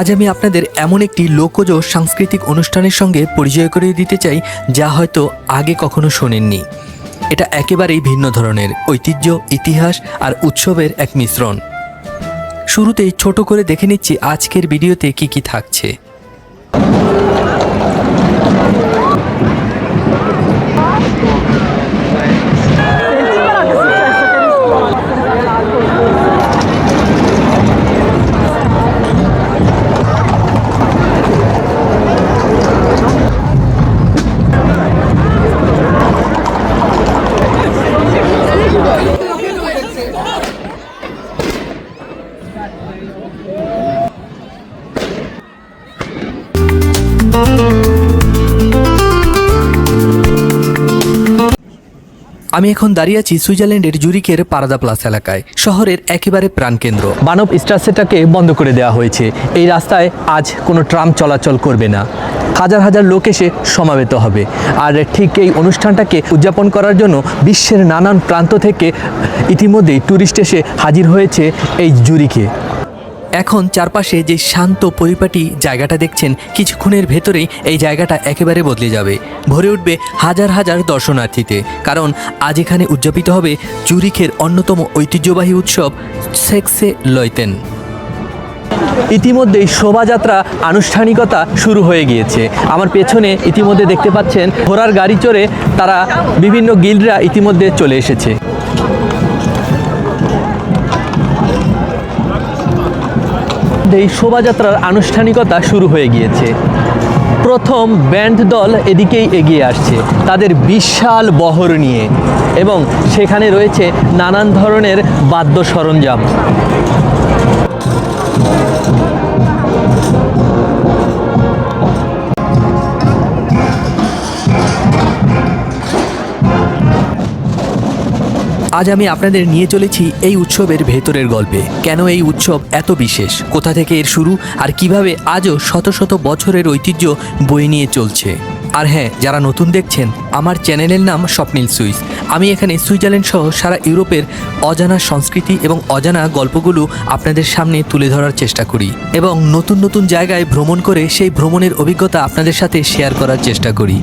আজ আমি আপনাদের এমন একটি লোকজ সাংস্কৃতিক অনুষ্ঠানের সঙ্গে পরিচয় করিয়ে দিতে চাই যা হয়তো আগে কখনো শোনেননি। এটা একেবারেই ভিন্ন ধরনের ঐতিহ্য, ইতিহাস আর উৎসবের এক মিশ্রণ। শুরুতেই ছোট করে দেখে নিচ্ছি আজকের ভিডিওতে কি কি থাকছে। আমি এখন দাঁড়িয়ে আছি সুইজারল্যান্ডের জুরিকের পারাদা প্লাস এলাকায়, শহরের একেবারে প্রাণকেন্দ্র। বানব স্ট্রাসেটাকে বন্ধ করে দেওয়া হয়েছে। এই রাস্তায় আজ কোনো ট্রাম চলাচল করবে না। হাজার হাজার লোক এসে সমাবেত হবে। আর ঠিক এই অনুষ্ঠানটাকে উদযাপন করার জন্য বিশ্বের নানান প্রান্ত থেকে ইতিমধ্যেই ট্যুরিস্ট এসে হাজির হয়েছে এই জুরিকে। এখন চারপাশে যে শান্ত পরিপাটি জায়গাটা দেখছেন, কিছুক্ষণের ভেতরেই এই জায়গাটা একেবারে বদলে যাবে, ভরে উঠবে হাজার হাজার দর্শনার্থীতে। কারণ আজ এখানে উদযাপিত হবে জুরিখের অন্যতম ঐতিহ্যবাহী উৎসব সেক্সে লয়তেন। ইতিমধ্যেই শোভাযাত্রা আনুষ্ঠানিকতা শুরু হয়ে গিয়েছে। আমার পেছনে ইতিমধ্যে দেখতে পাচ্ছেন ঘোড়ার গাড়ি চড়ে তারা বিভিন্ন গিল্ডরা ইতিমধ্যে চলে এসেছে। এই শোভাযাত্রার আনুষ্ঠানিকতা শুরু হয়ে গিয়েছে। প্রথম ব্যান্ড দল এদিকেই এগিয়ে আসছে তাদের বিশাল বহর নিয়ে, এবং সেখানে রয়েছে নানান ধরনের বাদ্য সরঞ্জাম। আজ আমি আপনাদের নিয়ে চলেছি এই উৎসবের ভেতরের গল্পে। কেন এই উৎসব এত বিশেষ, কোথা থেকে এর শুরু, আর কিভাবে আজও শত শত বছরের ঐতিহ্য বয়ে নিয়ে চলছে। আর হ্যাঁ, যারা নতুন দেখছেন, আমার চ্যানেলের নাম স্বপ্নিল সুইস। আমি এখানে সুইজারল্যান্ড সহ সারা ইউরোপের অজানা সংস্কৃতি এবং অজানা গল্পগুলো আপনাদের সামনে তুলে ধরার চেষ্টা করি, এবং নতুন নতুন জায়গায় ভ্রমণ করে সেই ভ্রমণের অভিজ্ঞতা আপনাদের সাথে শেয়ার করার চেষ্টা করি।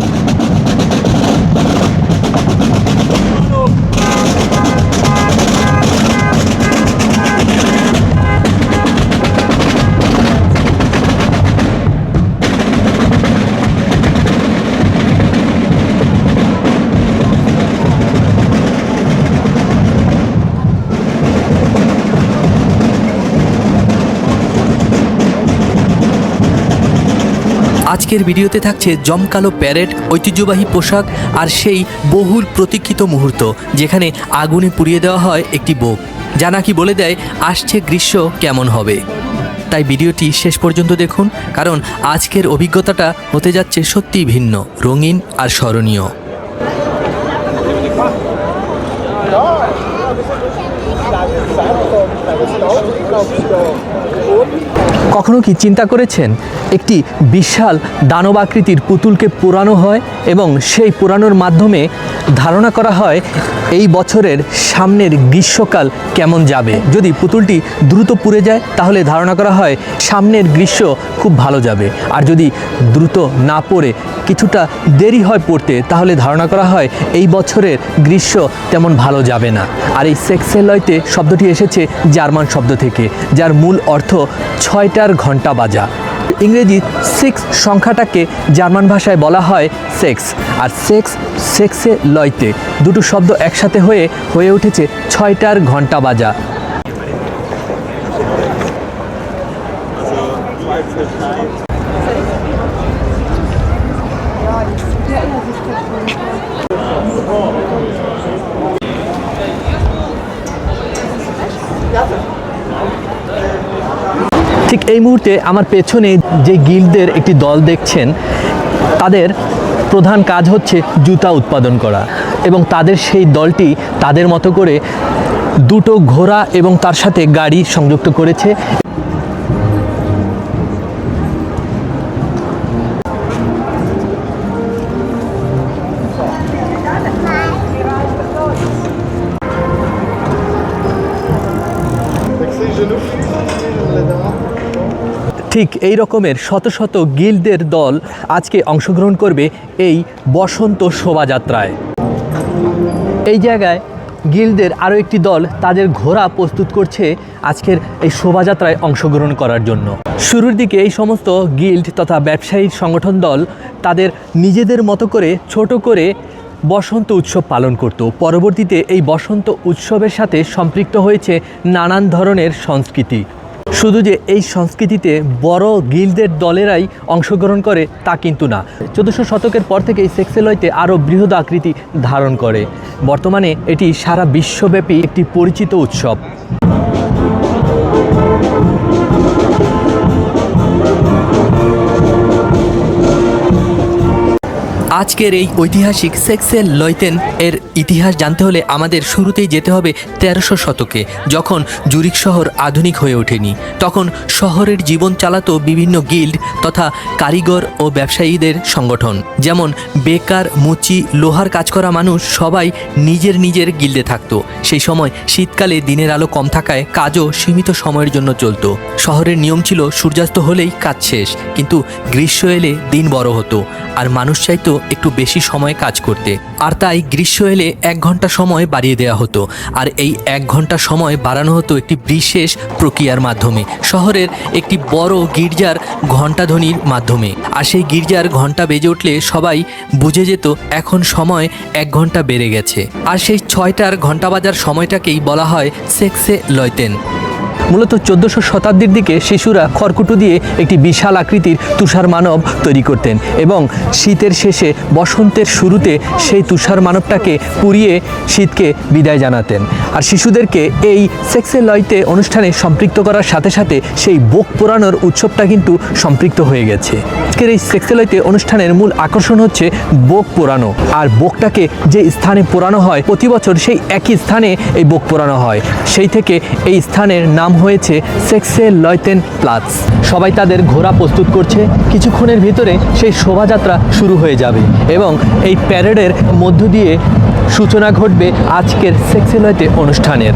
আজকের ভিডিওতে থাকছে জমকালো প্যারেড, ঐতিহ্যবাহী পোশাক আর সেই বহুল প্রতীক্ষিত মুহূর্ত যেখানে আগুনে পুড়িয়ে দেওয়া হয় একটি বোক, যা নাকি বলে দেয় আসছে গ্রীষ্ম কেমন হবে। তাই ভিডিওটি শেষ পর্যন্ত দেখুন, কারণ আজকের অভিজ্ঞতাটা হতে যাচ্ছে সত্যিই ভিন্ন, রঙিন আর স্মরণীয়। কখনো কি চিন্তা করেছেন একটি বিশাল দানব আকৃতির পুতুলকে পোড়ানো হয় এবং সেই পোড়ানোর মাধ্যমে ধারণা করা হয় এই বছরের সামনের গ্রীষ্মকাল কেমন যাবে। যদি পুতুলটি দ্রুত পুড়ে যায় তাহলে ধারণা করা হয় সামনের গ্রীষ্ম খুব ভালো যাবে, আর যদি দ্রুত না পড়ে কিছুটা দেরি হয় পড়তে তাহলে ধারণা করা হয় এই বছরের গ্রীষ্ম তেমন ভালো যাবে না। আর এই সেক্সে লয়তে শব্দটি এসেছে জার্মান শব্দ থেকে, যার মূল অর্থ 6টার ঘন্টা বাজা। ইংরেজি 6 সংখ্যাটাকে জার্মান ভাষায় বলা হয় সেক্স, আর সেক্সে লয়তে দুটো শব্দ একসাথে হয়ে উঠেছে 6টার ঘন্টা বাজা। ঠিক এই মুহূর্তে আমার পেছনে যে গিল্ডদের একটি দল দেখছেন, তাদের প্রধান কাজ হচ্ছে জুতা উৎপাদন করা, এবং তাদের সেই দলটি তাদের মতো করে দুটো ঘোড়া এবং তার সাথে গাড়ি সংযুক্ত করেছে। ঠিক এই রকমের শত শত গিল্ডের দল আজকে অংশগ্রহণ করবে এই বসন্ত শোভাযাত্রায়। এই জায়গায় গিল্ডের আরও একটি দল তাদের ঘোড়া প্রস্তুত করছে আজকের এই শোভাযাত্রায় অংশগ্রহণ করার জন্য। শুরুর দিকে এই সমস্ত গিল্ড তথা ব্যবসায়ী সংগঠন দল তাদের নিজেদের মতো করে ছোট করে বসন্ত উৎসব পালন করত। পরবর্তীতে এই বসন্ত উৎসবের সাথে সম্পৃক্ত হয়েছে নানান ধরনের সংস্কৃতি। শুধু যে এই সংস্কৃতিতে বড় গিল্ডের দলেরাই অংশগ্রহণ করে তা কিন্তু না। 1400 শতকের পর থেকে এই সেক্সেলয়তে আরও বৃহৎ আকৃতি ধারণ করে। বর্তমানে এটি সারা বিশ্বব্যাপী একটি পরিচিত উৎসব। আজকের এই ঐতিহাসিক সেক্সেল লয়তেন এর ইতিহাস জানতে হলে আমাদের শুরুতেই যেতে হবে 1300 শতকে, যখন জুরিখ শহর আধুনিক হয়ে ওঠেনি। তখন শহরের জীবন চালাতো বিভিন্ন গিল্ড তথা কারিগর ও ব্যবসায়ীদের সংগঠন। যেমন বেকার, মুচি, লোহার কাজ করা মানুষ সবাই নিজের নিজের গিল্ডে থাকতো। সেই সময় শীতকালে দিনের আলো কম থাকায় কাজও সীমিত সময়ের জন্য চলতো। শহরের নিয়ম ছিল সূর্যাস্ত হলেই কাজ শেষ, কিন্তু গ্রীষ্ম এলে দিন বড় হতো আর মানুষ চাইতো একটু বেশি সময় কাজ করতে। আর তাই গ্রীষ্ম এলে 1 ঘন্টা সময় বাড়িয়ে দেওয়া হতো। আর এই 1 ঘন্টা সময় বাড়ানো হতো একটি বিশেষ প্রক্রিয়ার মাধ্যমে, শহরের একটি বড় গির্জার ঘণ্টাধ্বনির মাধ্যমে। আর সেই গির্জার ঘণ্টা বেজে উঠলে সবাই বুঝে যেত এখন সময় 1 ঘন্টা বেড়ে গেছে। আর সেই 6টার ঘণ্টা বাজার সময়টাকেই বলা হয় সেক্সে লয়তেন। মূলত 1400 শতাব্দীর দিকে শিশুরা খড়কুটো দিয়ে একটি বিশাল আকৃতির তুষার মানব তৈরি করতেন এবং শীতের শেষে বসন্তের শুরুতে সেই তুষার মানবটাকে পুড়িয়ে শীতকে বিদায় জানাতেন। আর শিশুদেরকে এই সেক্সে লয়তে অনুষ্ঠানে সম্পৃক্ত করার সাথে সাথে সেই বোক পোড়ানোর উৎসবটা কিন্তু সম্পৃক্ত হয়ে গেছে। আজকের এই সেক্সে লয়তে অনুষ্ঠানের মূল আকর্ষণ হচ্ছে বোক পোড়ানো। আর বোকটাকে যে স্থানে পোড়ানো হয় প্রতি বছর সেই একই স্থানে এই বোক পোড়ানো হয়। সেই থেকে এই স্থানের নাম হয়েছে সেক্সে লয়তেন প্লাস। সবাই তাদের ঘোড়া প্রস্তুত করছে। কিছুক্ষণের ভিতরে সেই শোভাযাত্রা শুরু হয়ে যাবে এবং এই প্যারেডের মধ্য দিয়ে সূচনা ঘটবে আজকের সেক্সে লয়তে অনুষ্ঠানের।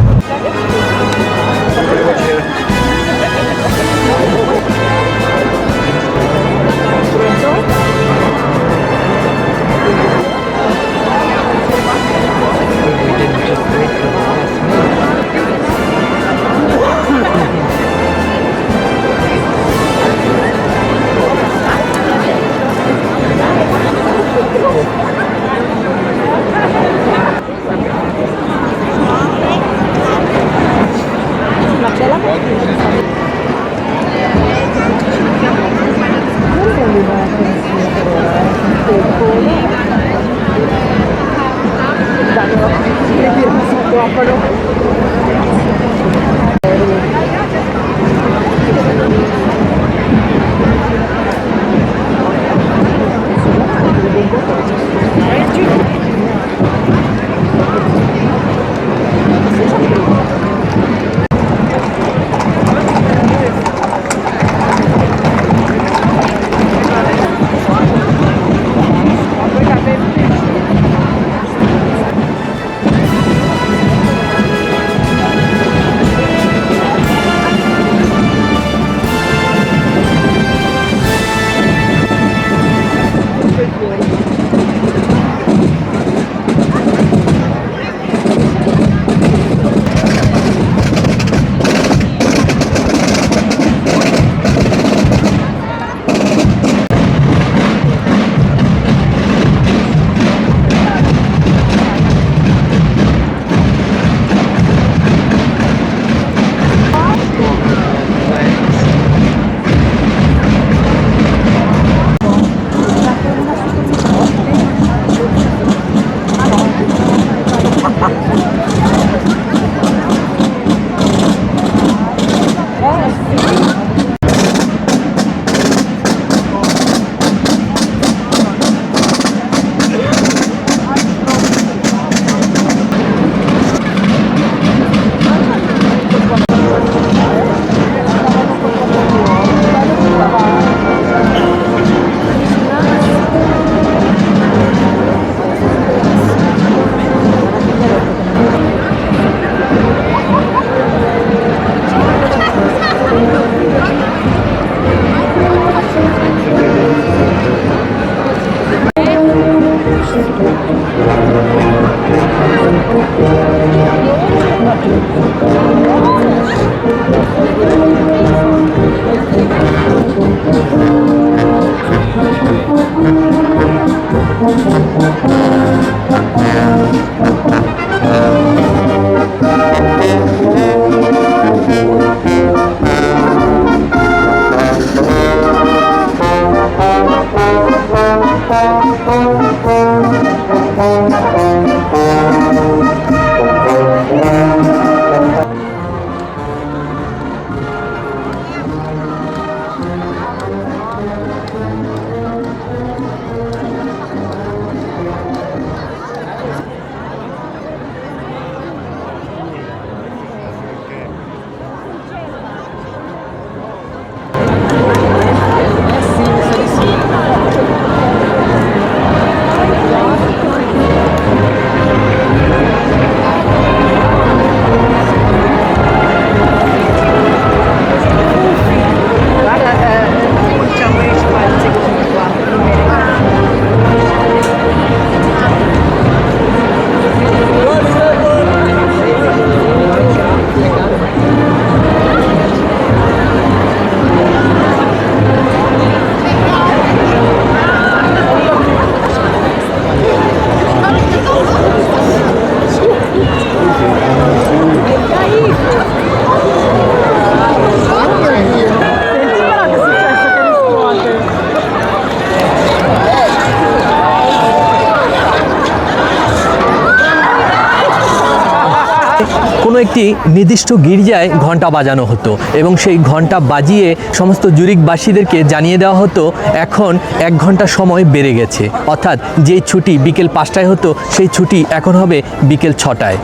কোনো একটি নির্দিষ্ট গির্জায় ঘন্টা বাজানো হতো এবং সেই ঘন্টা বাজিয়ে সমস্ত জুরিকবাসীদেরকে জানিয়ে দেওয়া হতো এখন 1 ঘন্টা সময় বেড়ে গেছে, অর্থাৎ যেই ছুটি বিকেল 5টায় হতো সেই ছুটি এখন হবে বিকেল 6টায়।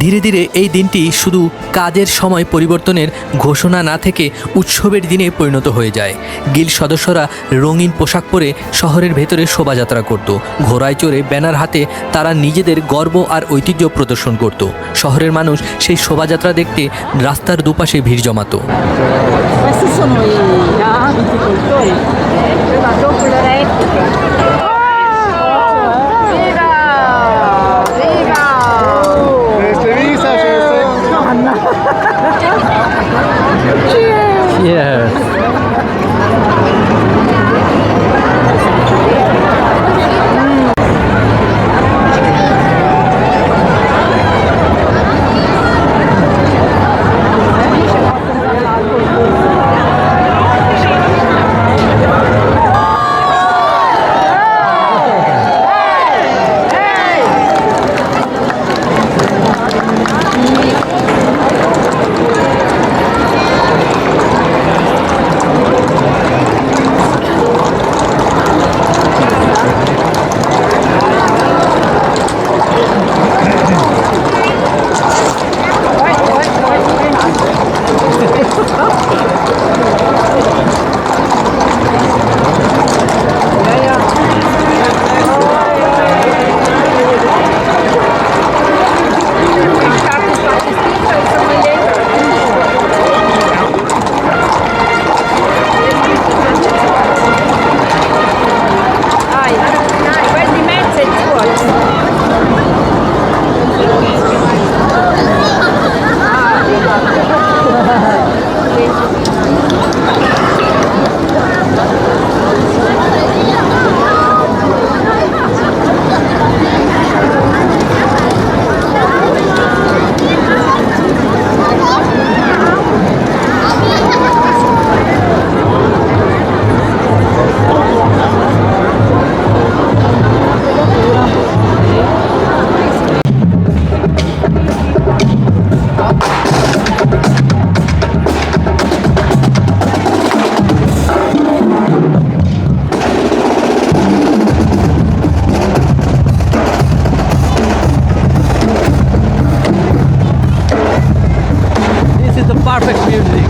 ধীরে ধীরে এই দিনটি শুধু কাজের সময় পরিবর্তনের ঘোষণা না থেকে উৎসবের দিনে পরিণত হয়ে যায়। গিল্ড সদস্যরা রঙিন পোশাক পরে শহরের ভেতরে শোভাযাত্রা করত। ঘোড়ায় চড়ে ব্যানার হাতে তারা নিজেদের গর্ব আর ঐতিহ্য প্রদর্শন করত। শহরের মানুষ সেই শোভাযাত্রা দেখতে রাস্তার দুপাশে ভিড় জমাতো। Questi sono i viticoltori. Dopo le repliche. Viva! Viva! Yes. Perfect music.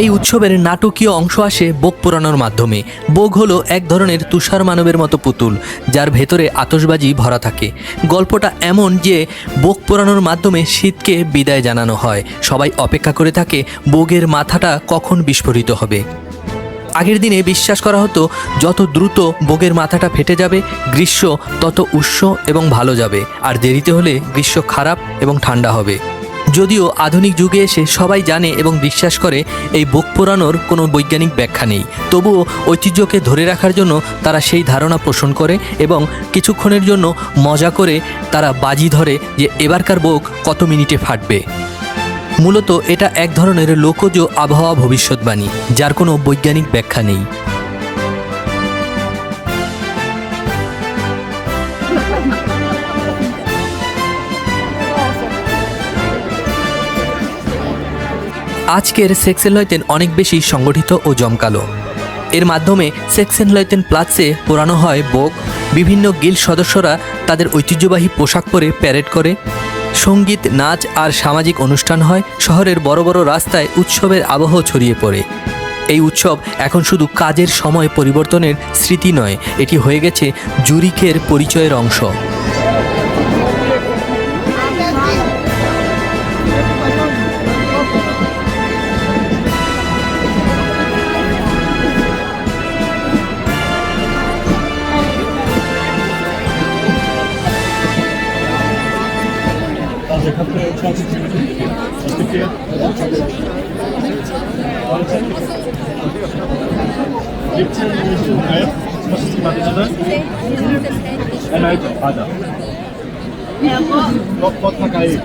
এই উৎসবের নাটকীয় অংশ আসে বোগ পোড়ানোর মাধ্যমে। বোগ হলো এক ধরনের তুষার মানবের মতো পুতুল, যার ভেতরে আতশবাজি ভরা থাকে। গল্পটা এমন যে বোগ পোড়ানোর মাধ্যমে শীতকে বিদায় জানানো হয়। সবাই অপেক্ষা করে থাকে বোগের মাথাটা কখন বিস্ফোরিত হবে। আগের দিনে বিশ্বাস করা হতো যত দ্রুত বোগের মাথাটা ফেটে যাবে গ্রীষ্ম তত উষ্ণ এবং ভালো যাবে, আর দেরিতে হলে গ্রীষ্ম খারাপ এবং ঠান্ডা হবে। যদিও আধুনিক যুগে এসে সবাই জানে এবং বিশ্বাস করে এই বোগ পোড়ানোর কোনো বৈজ্ঞানিক ব্যাখ্যা নেই, তবুও ঐতিহ্যকে ধরে রাখার জন্য তারা সেই ধারণা পোষণ করে এবং কিছুক্ষণের জন্য মজা করে তারা বাজি ধরে যে এবারকার বোগ কত মিনিটে ফাটবে। মূলত এটা এক ধরনের লোকজ আবহাওয়া ভবিষ্যৎবাণী, যার কোনো বৈজ্ঞানিক ব্যাখ্যা নেই। আজকের সেক্সেনলয়তেন অনেক বেশি সংগঠিত ও জমকালো। এর মাধ্যমে সেক্সেনলয়তেন প্লাটসে পোড়ানো হয় বোগ। বিভিন্ন গিল্ড সদস্যরা তাদের ঐতিহ্যবাহী পোশাক পরে প্যারেড করে। সঙ্গীত, নাচ আর সামাজিক অনুষ্ঠান হয়। শহরের বড় বড় রাস্তায় উৎসবের আবহ ছড়িয়ে পড়ে। এই উৎসব এখন শুধু কাজের সময় পরিবর্তনের স্মৃতি নয়, এটি হয়ে গেছে জুরিখের পরিচয়ের অংশ। Pode tacar aí.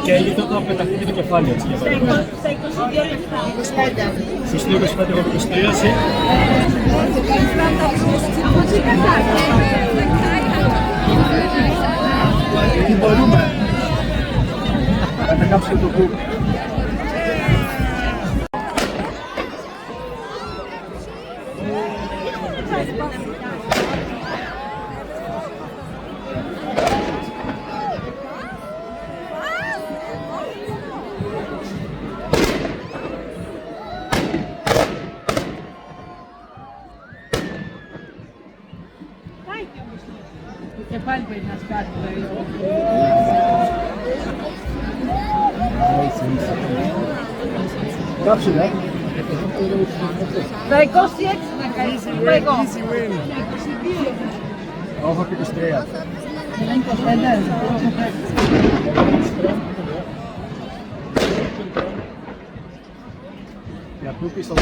Que aí então tá apertando aquilo que falha. Susliga os pés com os três assim. Que barulho, mano. Vai tacar pro seu corpo. Che palpe in ascolto. Kapsel, hè? Dai costi ex, prego. Over de streep. Ja, poep is al.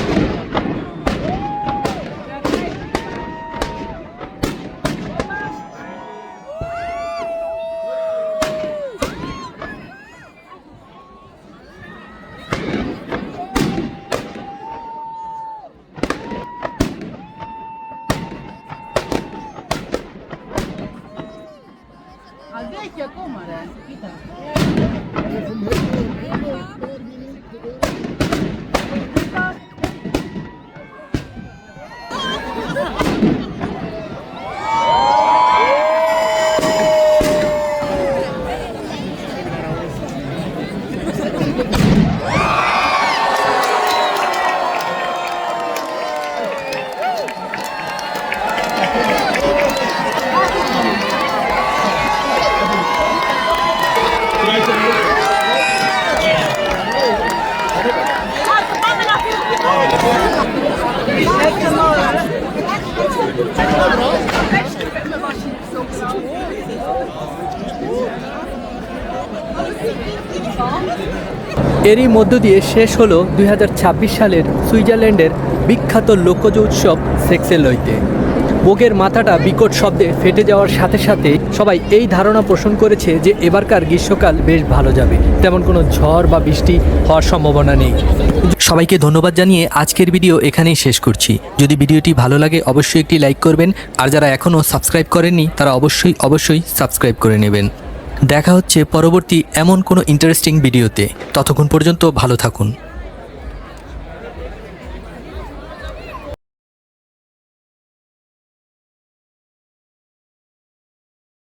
Al vecchio comare, Pita. এরই মধ্য দিয়ে শেষ হলো 2026 সালের সুইজারল্যান্ডের বিখ্যাত লোকজ উৎসব সেক্সেনলয়তে। বোগের মাথাটা বিকট শব্দে ফেটে যাওয়ার সাথে সাথে সবাই এই ধারণা পোষণ করেছে যে এবারকার গ্রীষ্মকাল বেশ ভালো যাবে, তেমন কোনো ঝড় বা বৃষ্টি হওয়ার সম্ভাবনা নেই। সবাইকে ধন্যবাদ জানিয়ে আজকের ভিডিও এখানেই শেষ করছি। যদি ভিডিওটি ভালো লাগে অবশ্যই একটি লাইক করবেন, আর যারা এখনও সাবস্ক্রাইব করেননি তারা অবশ্যই সাবস্ক্রাইব করে নেবেন। দেখা হচ্ছে পরবর্তী এমন কোনো ইন্টারেস্টিং ভিডিওতে। ততক্ষণ পর্যন্ত ভালো থাকুন।